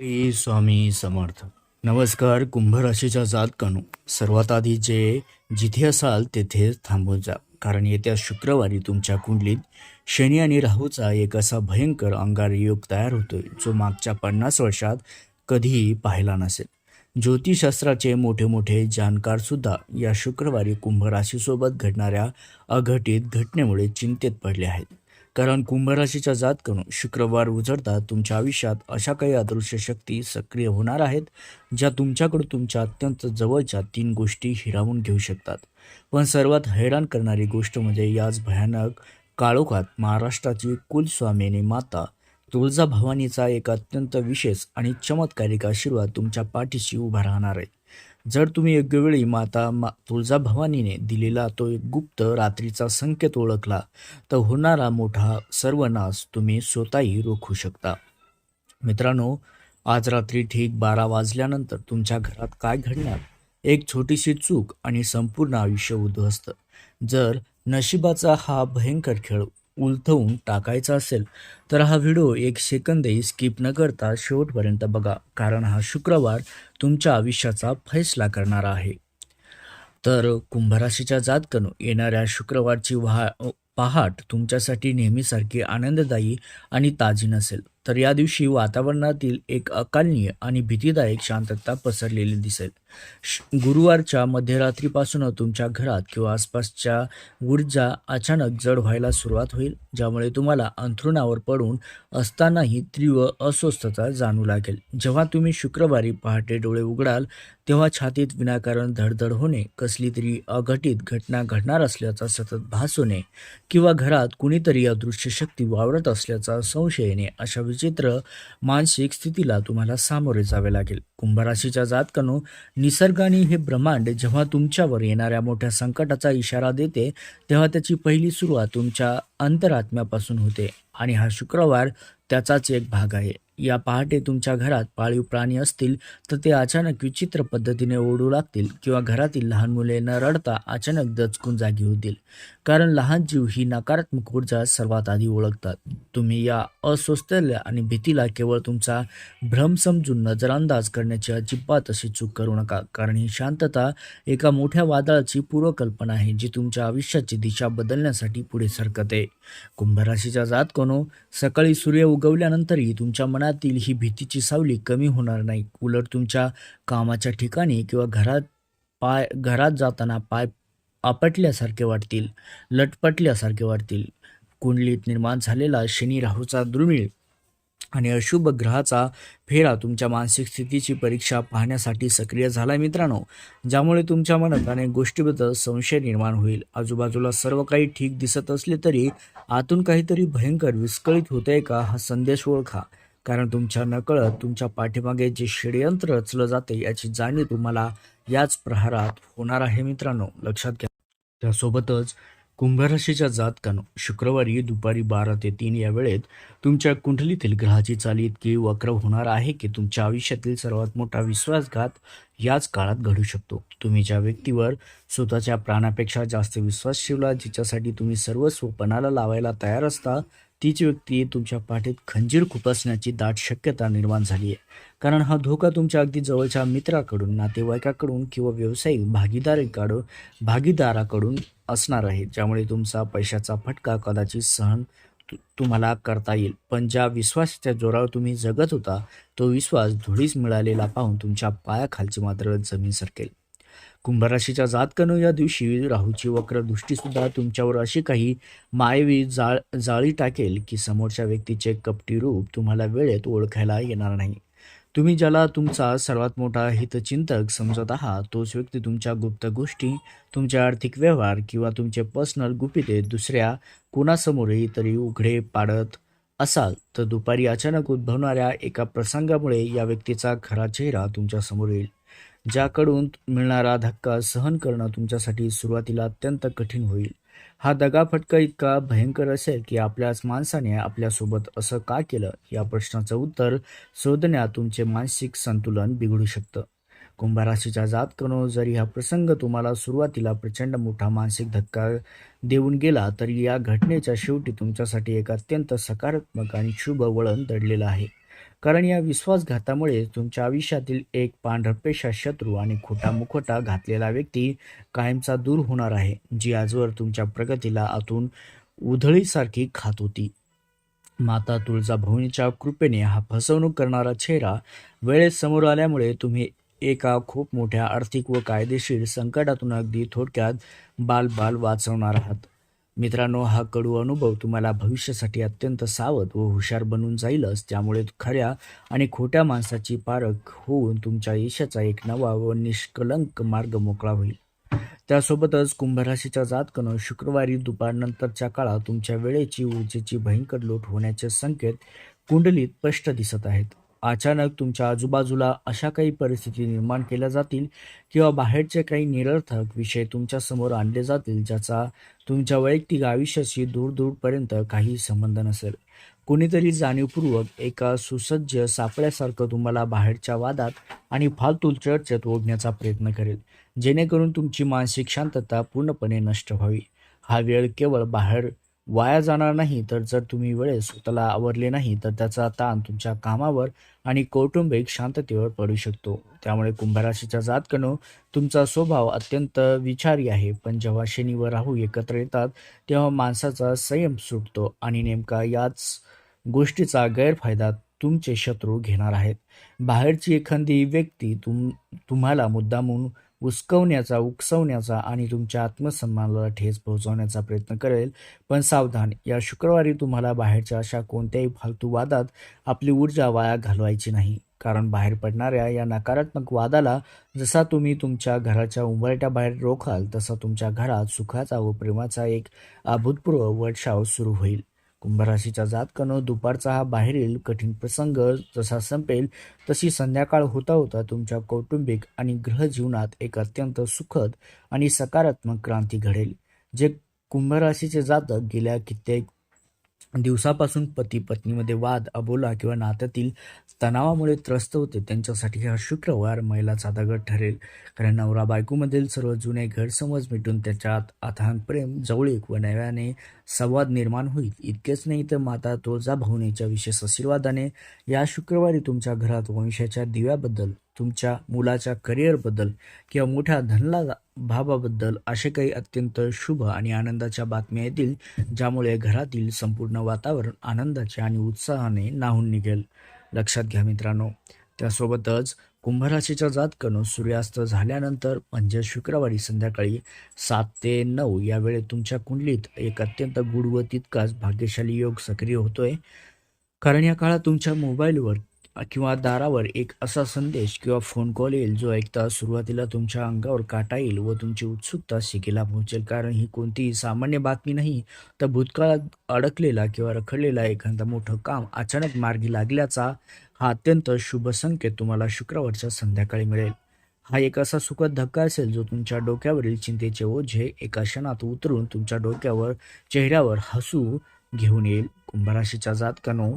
श्री स्वामी समर्थ. नमस्कार. कुंभ राशीच्या जातकानो, सर्वात आधी जिथे असाल तेथे थांबून जा, कारण येत्या शुक्रवारी तुमच्या कुंडलीत शनी आणि राहूचा एक असा भयंकर अंगारकी योग तयार होतोय जो मागच्या 50 वर्षात कधीही पाहिला नसेल. ज्योतिषशास्त्राचे मोठे मोठे जाणकार सुद्धा या शुक्रवारी कुंभ राशीसोबत घडणाऱ्या अघटित घटनेमुळे चिंतेत पडले आहेत. कारण कुंभ राशीच्या जातकानो, शुक्रवार उजळता तुमच्या आयुष्यात अशा काही अदृश्य शक्ती सक्रिय होणार आहेत ज्या तुमच्याकडून तुमच्या अत्यंत जवळच्या 3 गोष्टी हिरावून घेऊ शकतात. पण सर्वात हैराण करणारी गोष्ट म्हणजे याच भयानक काळोखात महाराष्ट्राची कुलस्वामिनी माता तुळजाभवानीचा एक अत्यंत विशेष आणि चमत्कारिक आशीर्वाद तुमच्या पाठीशी उभा राहणार आहे. जर तुम्ही योग्य वेळी तुळजाभवानीने दिलेला तो एक गुप्त रात्रीचा संकेत ओळखला तर होणारा मोठा सर्वनाश तुम्ही स्वतःही रोखू शकता. मित्रांनो, आज रात्री ठीक 12 वाजल्यानंतर तुमच्या घरात काय घडणार? एक छोटीशी चूक आणि संपूर्ण आयुष्य उद्ध्वस्त. जर नशिबाचा हा भयंकर खेळ उलथवून टाकायचा असेल तर हा व्हिडिओ एक सेकंदही स्किप न करता शेवटपर्यंत बघा, कारण हा शुक्रवार तुमच्या आयुष्याचा फैसला करणारा आहे. तर कुंभराशीच्या जातकानो, येणाऱ्या शुक्रवारची पहाट तुमच्यासाठी नेहमीसारखी आनंददायी आणि ताजी नसेल. तर या दिवशी वातावरणातील एक अकालनीय आणि भीतीदायक शांतता पसरलेली दिसेल. गुरुवारच्या मध्यरात्रीपासून तुमच्या घरात किंवा आसपासच्या ऊर्जा अचानक जड व्हायला सुरुवात होईल, ज्यामुळे तुम्हाला अंथरुणावर पडून असतानाही तीव्र अस्वस्थता जाणवू लागेल. जेव्हा तुम्ही शुक्रवारी पहाटे डोळे उघडाल तेव्हा छातीत विनाकारण धडधड होणे, कसली तरी अघटित घटना घडणार असल्याचा सतत भास होणे किंवा घरात कुणीतरी अदृश्य शक्ती वावरत असल्याचा संशय येणे, अशा विचित्र मानसिक स्थितीला तुम्हाला सामोरे जावे लागेल. कुंभराशीच्या जातकानो, निसर्गाने हे ब्रह्मांड जेव्हा तुमच्यावर येणाऱ्या मोठ्या संकटाचा इशारा देते तेव्हा त्याची पहिली सुरुवात तुमच्या अंतरात्म्यापासून होते आणि हा शुक्रवार त्याचाच एक भाग आहे. या पहाटे तुमच्या घरात पाळीव प्राणी असतील तर ते अचानक विचित्र पद्धतीने ओरडू लागतील किंवा घरातील लहान मुले न रडता अचानक दचकून जागी होतील, कारण लहान जीव ही नकारात्मक ऊर्जा सर्वात आधी ओळखतात. तुम्ही या अस्वस्थतेला आणि भीतीला केवळ तुमचा भ्रम समजून नजरअंदाज करण्याची अजिबात अशी चूक करू नका, कारण ही शांतता एका मोठ्या वादळाची पूर्वकल्पना आहे जी तुमच्या आयुष्याची दिशा बदलण्यासाठी पुढे सरकते. कुंभराशीच्या जातकानो, सकाळी सूर्य उगवल्यानंतरही तुमच्या मनातील ही भीतीची सावली कमी होणार नाही. उलट तुमच्या कामाच्या ठिकाणी किंवा घरात जाताना पाय आपटल्यासारखे वाटतील, लटपटल्यासारखे वाटतील. कुंडलीत निर्माण झालेला शनी राहूचा दुर्मिळ आणि अशुभ ग्रहाचा फेरा तुमच्या मानसिक स्थितीची परीक्षा पाहण्यासाठी सक्रिय झाला मित्रांनो, ज्यामुळे तुमच्या मनात अनेक गोष्टीबद्दल संशय निर्माण होईल. आजूबाजूला सर्व काही ठीक दिसत असले तरी आतून काहीतरी भयंकर विस्कळीत होतंय का, हा संदेश ओळखा, कारण तुमच्या नकळत तुमच्या पाठीमागे जे षडयंत्र रचलं जाते याची जाणीव तुम्हाला याच प्रहारात होणार आहे मित्रांनो, लक्षात घ्या. त्यासोबतच कुंभराशीच्या जातकानो, शुक्रवारी दुपारी 12 ते 3 या वेळेत तुमच्या कुंडलीतील ग्रहाची चाल इतकी वक्र होणार आहे की तुमच्या आयुष्यातील सर्वात मोठा विश्वासघात याच काळात घडू शकतो. तुम्ही ज्या व्यक्तीवर स्वतःच्या प्राणापेक्षा जास्त विश्वास ठेवला, जिच्यासाठी तुम्ही सर्वस्व पणाला लावायला तयार असता, तीच व्यक्ती तुमच्या पाठीत खंजीर खुपसण्याची दाट शक्यता निर्माण झाली आहे. कारण हा धोका तुमच्या अगदी जवळच्या मित्राकडून, नातेवाईकाकडून किंवा व्यावसायिक भागीदाराकडून असणार आहे, ज्यामुळे तुमचा पैशाचा फटका कदाचित सहन तुम्हाला करता येईल. पण ज्या विश्वासाच्या जोरावर तुम्ही जगत होता तो विश्वास धुळीस मिळालेला पाहून तुमच्या पायाखालची मात्र जमीन सरकेल. कुंभराशीच्या जातकानो, या दिवशी राहूची वक्र दृष्टीसुद्धा तुमच्यावर अशी काही मायवी जाळी टाकेल की समोरच्या व्यक्तीचे कपटी रूप तुम्हाला वेळेत ओळखायला येणार नाही. तुम्ही ज्याला तुमचा सर्वात मोठा हितचिंतक समजत आहात तोच व्यक्ती तुमच्या गुप्त गोष्टी, तुमचे आर्थिक व्यवहार किंवा तुमचे पर्सनल गुपिते दुसऱ्या कोणासमोरही तरी उघडे पाडत असाल तर दुपारी अचानक उद्भवणाऱ्या एका प्रसंगामुळे या व्यक्तीचा खरा चेहरा तुमच्यासमोर येईल, ज्याकडून मिळणारा धक्का सहन करणं तुमच्यासाठी सुरुवातीला अत्यंत कठीण होईल. हा दगाफटका इतका भयंकर असेल की आपल्याच माणसाने आपल्यासोबत असं का केलं या प्रश्नाचं उत्तर शोधण्यात तुमचे मानसिक संतुलन बिघडू शकतं. कुंभराशीच्या जातकानो, जरी हा प्रसंग तुम्हाला सुरुवातीला प्रचंड मोठा मानसिक धक्का देऊन गेला तरी या घटनेच्या शेवटी तुमच्यासाठी एक अत्यंत सकारात्मक आणि शुभ वळण दडलेलं आहे. कारण या विश्वासघातामुळे तुमच्या आयुष्यातील एक पांढरपेशा शत्रू आणि खोटा मुखवटा घातलेला व्यक्ती कायमचा दूर होणार आहे, जी आजवर तुमच्या प्रगतीला आतून उधळीसारखी खात होती. माता तुळजाभवानीच्या कृपेने हा फसवणूक करणारा चेहरा वेळेत समोर आल्यामुळे तुम्ही एका खूप मोठ्या आर्थिक व कायदेशीर संकटातून अगदी थोडक्यात बाल वाचवणार आहात. मित्रांनो, हा कडू अनुभव तुम्हाला भविष्यासाठी अत्यंत सावध व हुशार बनून जाईलच. त्यामुळे खऱ्या आणि खोट्या माणसाची पारख होऊन तुमच्या यशाचा एक नवा व निष्कलंक मार्ग मोकळा होईल. त्यासोबतच कुंभराशीच्या जातकानं शुक्रवारी दुपारनंतरच्या काळात तुमच्या वेळेची ऊर्जेची भयंकर लूट होण्याचे संकेत कुंडलीत स्पष्ट दिसत आहेत. अचानक तुमच्या आजूबाजूला अशा काही परिस्थिती निर्माण केल्या जातील किंवा बाहेरचे काही निरर्थक विषय तुमच्या समोर आणले जातील, ज्याचा तुमच्या वैयक्तिक आयुष्याशी दूरपर्यंत काही संबंध नसेल. कोणीतरी जाणीवपूर्वक एका सुसज्ज सापळ्यासारखं तुम्हाला बाहेरच्या वादात आणि फालतू चर्चेत ओढण्याचा प्रयत्न करेल, जेणेकरून तुमची मानसिक शांतता पूर्णपणे नष्ट व्हावी. हा वेळ केवळ बाहेर वाया जाणार नाही, तर जर तुम्ही वेळेत स्वतःला आवरले नाही तर त्याचा ताण तुमच्या कामावर आणि कौटुंबिक शांततेवर पडू शकतो. त्यामुळे कुंभराशीच्या जातकानो, तुमचा स्वभाव अत्यंत विचारी आहे, पण जेव्हा शनी व राहू एकत्र येतात तेव्हा माणसाचा संयम सुटतो आणि नेमका याच गोष्टीचा गैरफायदा तुमचे शत्रू घेणार आहेत. बाहेरची एखादी व्यक्ती तुम्हाला मुद्दामून उकसवण्याचा आणि तुमच्या आत्मसन्मानाला ठेच पोहोचवण्याचा प्रयत्न करेल. पण सावधान, या शुक्रवारी तुम्हाला बाहेरच्या अशा कोणत्याही फालतू वादात आपली ऊर्जा वाया घालवायची नाही. कारण बाहेर पडणाऱ्या या नकारात्मक वादाला जसा तुम्ही तुमच्या घराच्या उंबरठ्याबाहेर रोखाल, तसा तुमच्या घरात सुखाचा व प्रेमाचा एक अभूतपूर्व वर्षाव सुरू होईल. कुंभराशीच्या जातकानं, दुपारचा हा बाहेरील कठीण प्रसंग जसा संपेल तशी संध्याकाळ होता होता तुमच्या कौटुंबिक आणि गृहजीवनात एक अत्यंत सुखद आणि सकारात्मक क्रांती घडेल. जे कुंभराशीचे जातक गेल्या कित्येक दिवसापासून पती पत्नीमध्ये वाद, अबोला किंवा नात्यातील तणावामुळे त्रस्त होते, त्यांच्यासाठी हा शुक्रवार मैलाचा दगड ठरेल. कारण नवरा बायकोमधील सर्व जुने गैरसमज मिटून त्याच्यात अथांग प्रेम, जवळीक व नव्याने संवाद निर्माण होईल. इतकेच नाही तर माता तुळजाभवानीच्या विशेष आशीर्वादाने या शुक्रवारी तुमच्या घरात वंशाच्या दिव्याबद्दल, तुमच्या मुलाच्या करिअरबद्दल किंवा मोठ्या धनलाभाबद्दल असे काही अत्यंत शुभ आणि आनंदाच्या बातम्या येतील, ज्यामुळे घरातील संपूर्ण वातावरण आनंदाचे आणि उत्साहाने न्हाऊन निघेल. लक्षात घ्या मित्रांनो. त्यासोबतच कुंभराशीच्या जातकानं, सूर्यास्त झाल्यानंतर म्हणजे शुक्रवारी संध्याकाळी 7 ते 9 या वेळेत तुमच्या कुंडलीत एक अत्यंत गूढ व तितकाच भाग्यशाली योग सक्रिय होतोय. कारण या काळात तुमच्या मोबाईलवर किंवा दारावर एक असा संदेश किंवा फोन कॉल येईल, जो ऐकता सुरुवातीला तुमच्या अंगावर काटा येईल व तुमची उत्सुकता शिगेला पोहोचेल. कारण ही कोणतीही सामान्य बातमी नाही, तर भूतकाळात अडकलेला किंवा रखडलेला एखादा मोठं काम अचानक मार्गी लागल्याचा हा अत्यंत शुभ संकेत तुम्हाला शुक्रवारच्या संध्याकाळी मिळेल. हा एक असा सुखद धक्का असेल, जो तुमच्या डोक्यावरील चिंतेचे ओझे एका क्षणात उतरून तुमच्या चेहऱ्यावर हसू घेऊन येईल. कुंभराशीच्या जातकानो,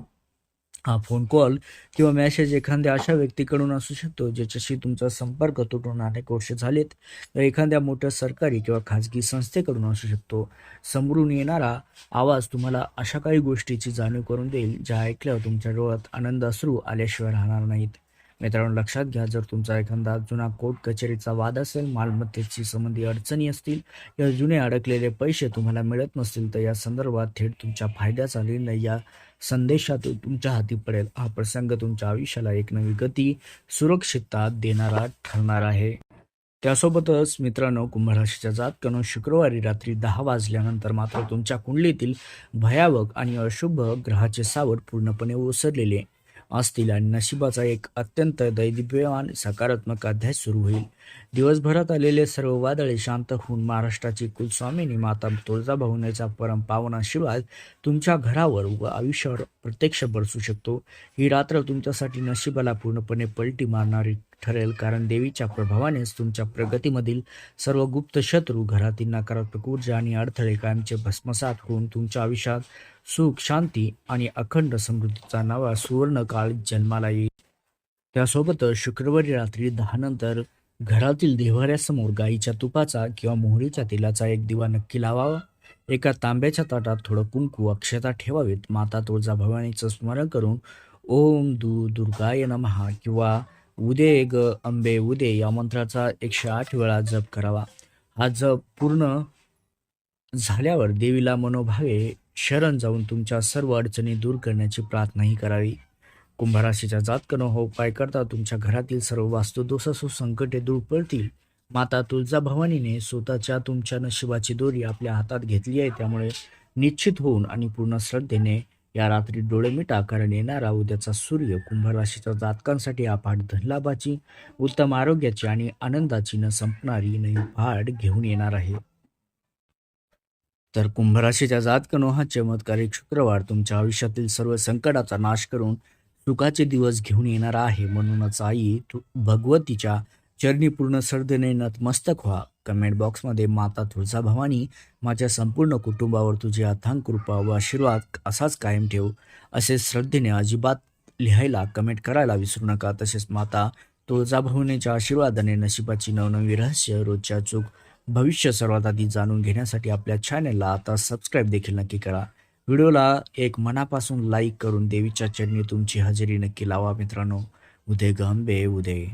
हा फोन कॉल किंवा मेसेज एखाद्या अशा व्यक्तीकडून असू शकतो ज्याच्याशी तुमचा संपर्क तुटून अनेक वर्ष झालेत, तर एखाद्या मोठ्या सरकारी किंवा खाजगी संस्थेकडून असू शकतो. समोरून येणारा आवाज तुम्हाला अशा काही गोष्टीची जाणीव करून देईल, ज्या ऐकल्यावर तुमच्या डोळ्यात आनंद अश्रू आल्याशिवाय राहणार नाहीत. मित्रांनो, लक्षात घ्या, जर तुमचा एखादा जुना कोर्ट कचेरीचा वाद असेल, मालमत्तेची संबंधी अडचणी असतील या जुने अडकलेले पैसे तुम्हाला मिळत नसतील, तर या संदर्भात थेट तुमच्या फायद्याचा निर्णय या संदेशातून तुमच्या हाती पडेल. हा प्रसंग तुमच्या आयुष्याला एक नवी गती, सुरक्षितता देणारा ठरणार आहे. त्यासोबतच मित्रांनो, कुंभराशीच्या जातकानं, शुक्रवारी रात्री 10 वाजल्यानंतर मात्र तुमच्या कुंडलीतील भयावह आणि अशुभ ग्रहाचे सावट पूर्णपणे ओसरलेले असतील आणि नशिबाचा एक अत्यंत दैदिप्यमान सकारात्मक अध्याय सुरू होईल. दिवसभरात आलेले सर्व वादळे शांत होऊन महाराष्ट्राची कुलस्वामिनी माता तुळजाभवानीचा परम पावन आशीर्वाद तुमच्या घरावर व आयुष्यावर प्रत्यक्ष बरसू शकतो. ही रात्र तुमच्यासाठी नशिबाला पूर्णपणे पलटी मारणारी ठरेल. कारण देवीच्या प्रभावानेच तुमच्या प्रगतीमधील सर्व गुप्त शत्रू, घरातील नकारात्मक ऊर्जा आणि अडथळे कायमचे भस्मसात होऊन तुमच्या आयुष्यात सुख, शांती आणि अखंड समृद्धीचा नवा सुवर्ण काळ जन्माला येईल. त्यासोबतच शुक्रवारी रात्री 10 नंतर घरातील देव्हाऱ्यासमोर गाईच्या तुपाचा किंवा मोहरीच्या तेलाचा एक दिवा नक्की लावावा. एका तांब्याच्या ताटात थोडं कुंकू, अक्षता ठेवावीत. माता तुळजाभवानीचं स्मरण करून ओम दुर्गाय नमः किंवा उदे ग अंबे उदे या मंत्राचा 108 वेळा जप करावा. हा जप पूर्ण झाल्यावर देवीला मनोभावे शरण जाऊन तुमच्या सर्व अडचणी दूर करण्याची प्रार्थनाही करावी. कुंभराशीच्या जातकनो हा उपाय करता तुमच्या घरातील सर्व वास्तुदोष संकटे दूर पडतील. माता तुळजाभवानीने स्वतःच्या तुमच्या नशिबाची दोरी आपल्या हातात घेतली आहे, त्यामुळे निश्चित होऊन आणि पूर्ण श्रद्धेने या रात्री डोळे मिटा, कारण येणारा उद्याचा सूर्य कुंभराशीच्या जातकांसाठी अफाट धनलाभाची, उत्तम आरोग्याची आणि आनंदाची न संपणारी नवी पहाट घेऊन येणार आहे. तर कुंभराशीच्या जातकनो हा चमत्कारिक शुक्रवार तुमच्या आयुष्यातील सर्व संकटाचा नाश करून सुखाचे दिवस घेऊन येणार आहे. म्हणूनच आई भगवतीच्या चरणी पूर्ण श्रद्धेने नतमस्तक व्हा. कमेंट बॉक्समध्ये माता तुळजाभवानी माझ्या संपूर्ण कुटुंबावर तुझी अथांग कृपा व आशीर्वाद असाच कायम ठेव असे श्रद्धेने अजिबात लिहायला कमेंट करायला विसरू नका. तसेच माता तुळजाभवानीच्या आशीर्वादाने नशिबाची नवनवी रहस्य रोजच्या चूक भविष्य सर्वात आधी जाणून घेण्यासाठी आपल्या चॅनलला आता सबस्क्राईब देखील नक्की करा. व्हिडिओला एक मनापासून लाईक करून देवीच्या चरणी तुमची हजेरी नक्की लावा मित्रांनो. उदय गंबे उदय.